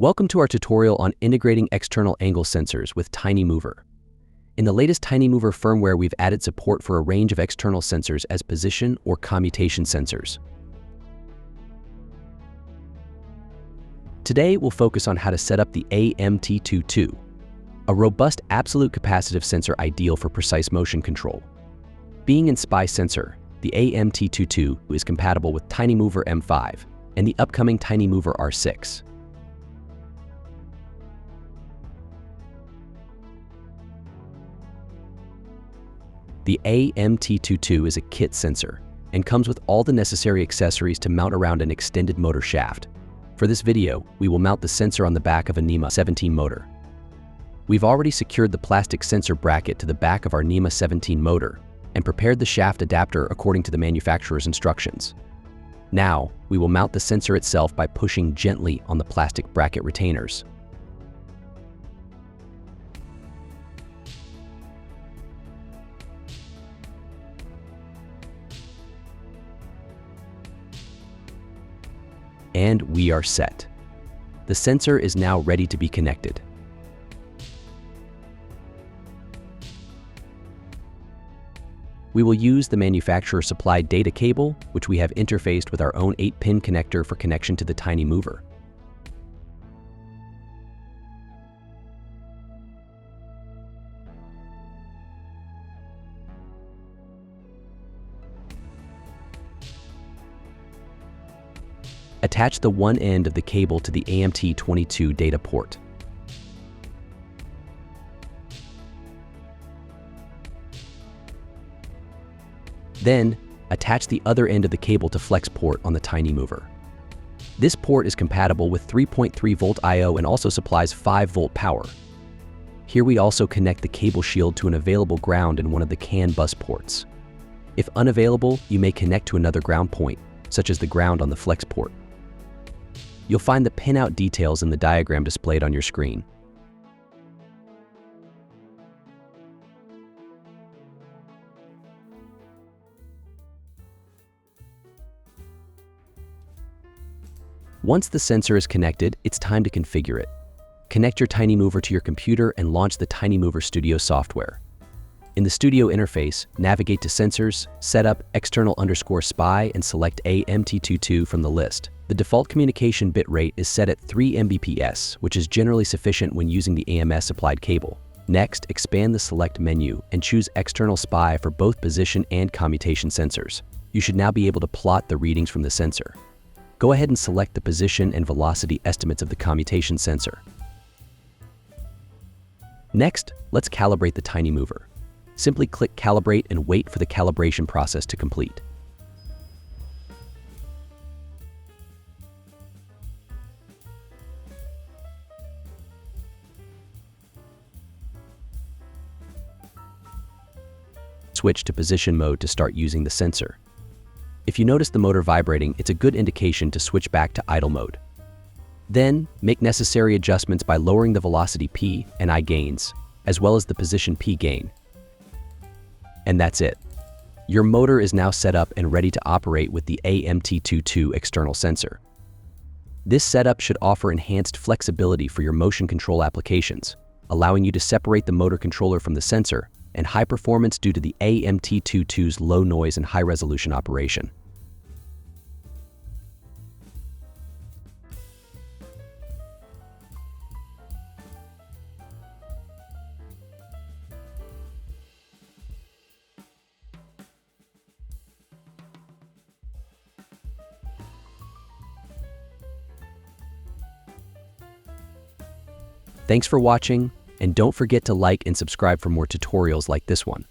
Welcome to our tutorial on integrating external angle sensors with Tinymovr. In the latest Tinymovr firmware, we've added support for a range of external sensors as position or commutation sensors. Today, we'll focus on how to set up the AMT22, a robust absolute capacitive sensor ideal for precise motion control. Being in SPI sensor, the AMT22 is compatible with Tinymovr M5 and the upcoming Tinymovr R6. The AMT22 is a kit sensor and comes with all the necessary accessories to mount around an extended motor shaft. For this video, we will mount the sensor on the back of a NEMA 17 motor. We've already secured the plastic sensor bracket to the back of our NEMA 17 motor and prepared the shaft adapter according to the manufacturer's instructions. Now, we will mount the sensor itself by pushing gently on the plastic bracket retainers. And we are set. The sensor is now ready to be connected. We will use the manufacturer-supplied data cable, which we have interfaced with our own 8-pin connector for connection to the Tinymovr. Attach the one end of the cable to the AMT22 data port. Then, attach the other end of the cable to flex port on the Tinymovr. This port is compatible with 3.3 volt I/O and also supplies 5 volt power. Here we also connect the cable shield to an available ground in one of the CAN bus ports. If unavailable, you may connect to another ground point, such as the ground on the flex port. You'll find the pinout details in the diagram displayed on your screen. Once the sensor is connected, it's time to configure it. Connect your Tinymovr to your computer and launch the Tinymovr Studio software. In the Studio interface, navigate to Sensors, Setup, External_SPI, and select AMT22 from the list. The default communication bitrate is set at 3 Mbps, which is generally sufficient when using the AMS-supplied cable. Next, expand the Select menu and choose External SPI for both position and commutation sensors. You should now be able to plot the readings from the sensor. Go ahead and select the position and velocity estimates of the commutation sensor. Next, let's calibrate the Tinymovr. Simply click Calibrate and wait for the calibration process to complete. Switch to position mode to start using the sensor. If you notice the motor vibrating, it's a good indication to switch back to idle mode. Then, make necessary adjustments by lowering the velocity P and I gains, as well as the position P gain. And that's it. Your motor is now set up and ready to operate with the AMT22 external sensor. This setup should offer enhanced flexibility for your motion control applications, allowing you to separate the motor controller from the sensor, and high performance due to the AMT22's low noise and high resolution operation. Thanks for watching, and don't forget to like and subscribe for more tutorials like this one.